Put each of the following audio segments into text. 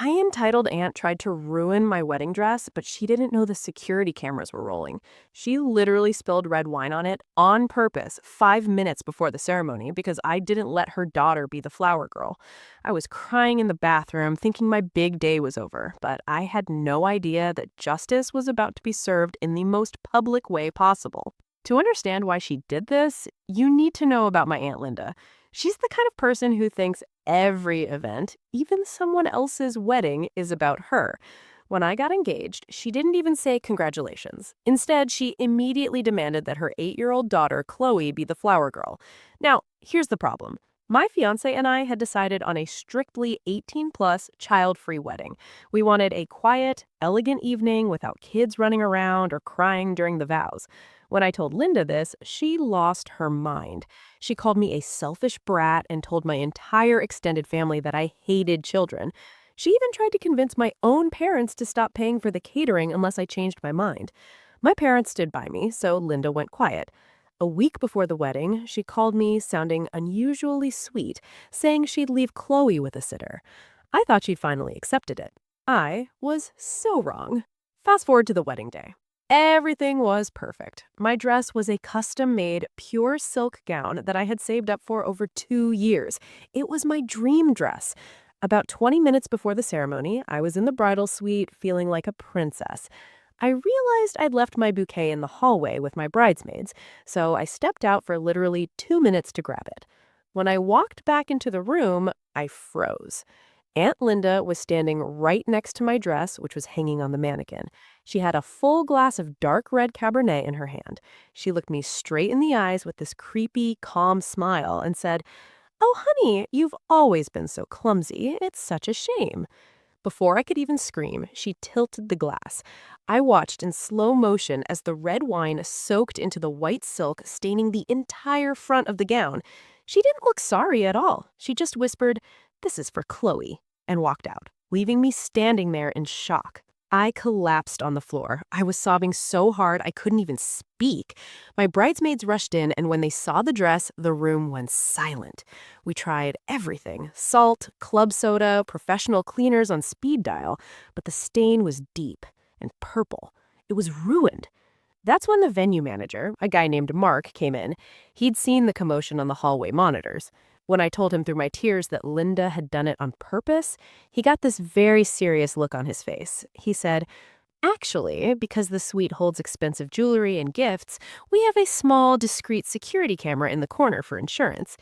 My entitled aunt tried to ruin my wedding dress, but she didn't know the security cameras were rolling. She literally spilled red wine on it on purpose 5 minutes before the ceremony because I didn't let her daughter be the flower girl. I was crying in the bathroom, thinking my big day was over, but I had no idea that justice was about to be served in the most public way possible. To understand why she did this, you need to know about my Aunt Linda. She's the kind of person who thinks every event, even someone else's wedding, is about her. When I got engaged, she didn't even say congratulations. Instead, she immediately demanded that her 8-year-old daughter, Chloe, be the flower girl. Now, here's the problem. My fiance and I had decided on a strictly 18-plus, child-free wedding. We wanted a quiet, elegant evening without kids running around or crying during the vows. When I told Linda this, she lost her mind. She called me a selfish brat and told my entire extended family that I hated children. She even tried to convince my own parents to stop paying for the catering unless I changed my mind. My parents stood by me, so Linda went quiet. A week before the wedding, she called me sounding unusually sweet, saying she'd leave Chloe with a sitter. I thought she'd finally accepted it. I was so wrong. Fast forward to the wedding day. Everything was perfect. My dress was a custom-made, pure silk gown that I had saved up for over 2 years. It was my dream dress. About 20 minutes before the ceremony, I was in the bridal suite feeling like a princess. I realized I'd left my bouquet in the hallway with my bridesmaids, so I stepped out for literally 2 minutes to grab it. When I walked back into the room, I froze. Aunt Linda was standing right next to my dress, which was hanging on the mannequin. She had a full glass of dark red Cabernet in her hand. She looked me straight in the eyes with this creepy, calm smile and said, "Oh, honey, you've always been so clumsy. It's such a shame." Before I could even scream, she tilted the glass. I watched in slow motion as the red wine soaked into the white silk, staining the entire front of the gown. She didn't look sorry at all. She just whispered, "This is for Chloe," and walked out, leaving me standing there in shock. I collapsed on the floor. I was sobbing so hard I couldn't even speak. My bridesmaids rushed in, and when they saw the dress, the room went silent. We tried everything: salt, club soda, professional cleaners on speed dial, but the stain was deep and purple. It was ruined. That's when the venue manager, a guy named Mark, came in. He'd seen the commotion on the hallway monitors. When I told him through my tears that Linda had done it on purpose, he got this very serious look on his face. He said, "Actually, because the suite holds expensive jewelry and gifts, we have a small, discreet security camera in the corner for insurance."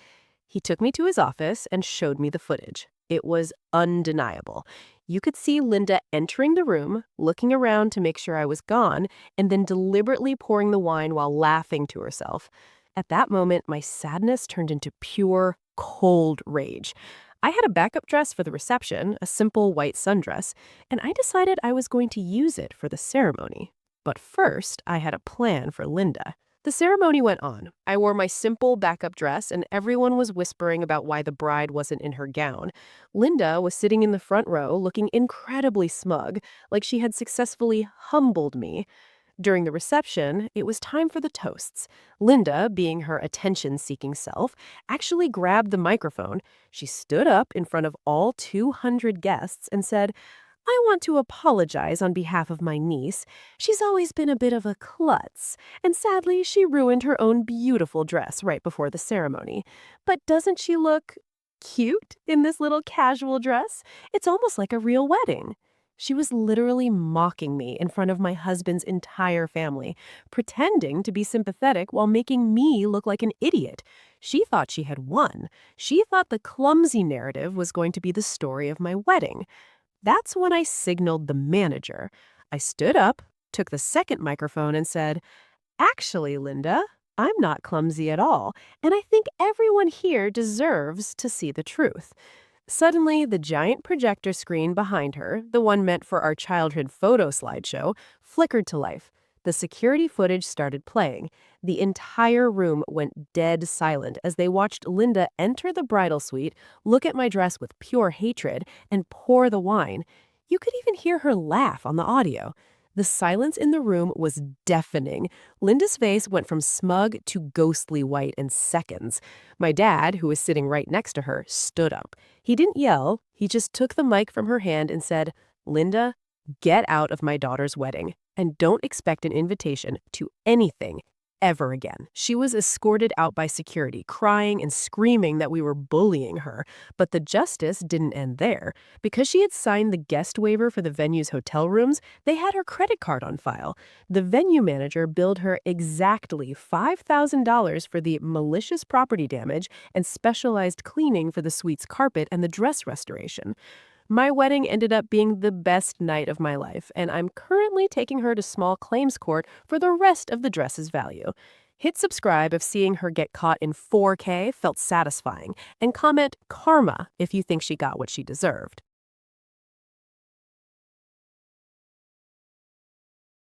He took me to his office and showed me the footage. It was undeniable. You could see Linda entering the room, looking around to make sure I was gone, and then deliberately pouring the wine while laughing to herself. At that moment, my sadness turned into pure, cold rage. I had a backup dress for the reception, a simple white sundress, and I decided I was going to use it for the ceremony. But first, I had a plan for Linda. The ceremony went on. I wore my simple backup dress, and everyone was whispering about why the bride wasn't in her gown. Linda was sitting in the front row, looking incredibly smug, like she had successfully humbled me. During the reception, it was time for the toasts. Linda, being her attention-seeking self, actually grabbed the microphone. She stood up in front of all 200 guests and said, "I want to apologize on behalf of my niece. She's always been a bit of a klutz, and sadly, she ruined her own beautiful dress right before the ceremony. But doesn't she look cute in this little casual dress? It's almost like a real wedding." She was literally mocking me in front of my husband's entire family, pretending to be sympathetic while making me look like an idiot. She thought she had won. She thought the clumsy narrative was going to be the story of my wedding. That's when I signaled the manager. I stood up, took the second microphone, and said, "Actually, Linda, I'm not clumsy at all, and I think everyone here deserves to see the truth." Suddenly, the giant projector screen behind her, the one meant for our childhood photo slideshow, flickered to life. The security footage started playing. The entire room went dead silent as they watched Linda enter the bridal suite, look at my dress with pure hatred, and pour the wine. You could even hear her laugh on the audio. The silence in the room was deafening. Linda's face went from smug to ghostly white in seconds. My dad, who was sitting right next to her, stood up. He didn't yell, he just took the mic from her hand and said, "Linda, get out of my daughter's wedding and don't expect an invitation to anything ever again." She was escorted out by security, crying and screaming that we were bullying her. But the justice didn't end there. Because she had signed the guest waiver for the venue's hotel rooms, they had her credit card on file. The venue manager billed her exactly $5,000 for the malicious property damage and specialized cleaning for the suite's carpet and the dress restoration. My wedding ended up being the best night of my life, and I'm currently taking her to small claims court for the rest of the dress's value. Hit subscribe if seeing her get caught in 4K felt satisfying, and comment karma if you think she got what she deserved.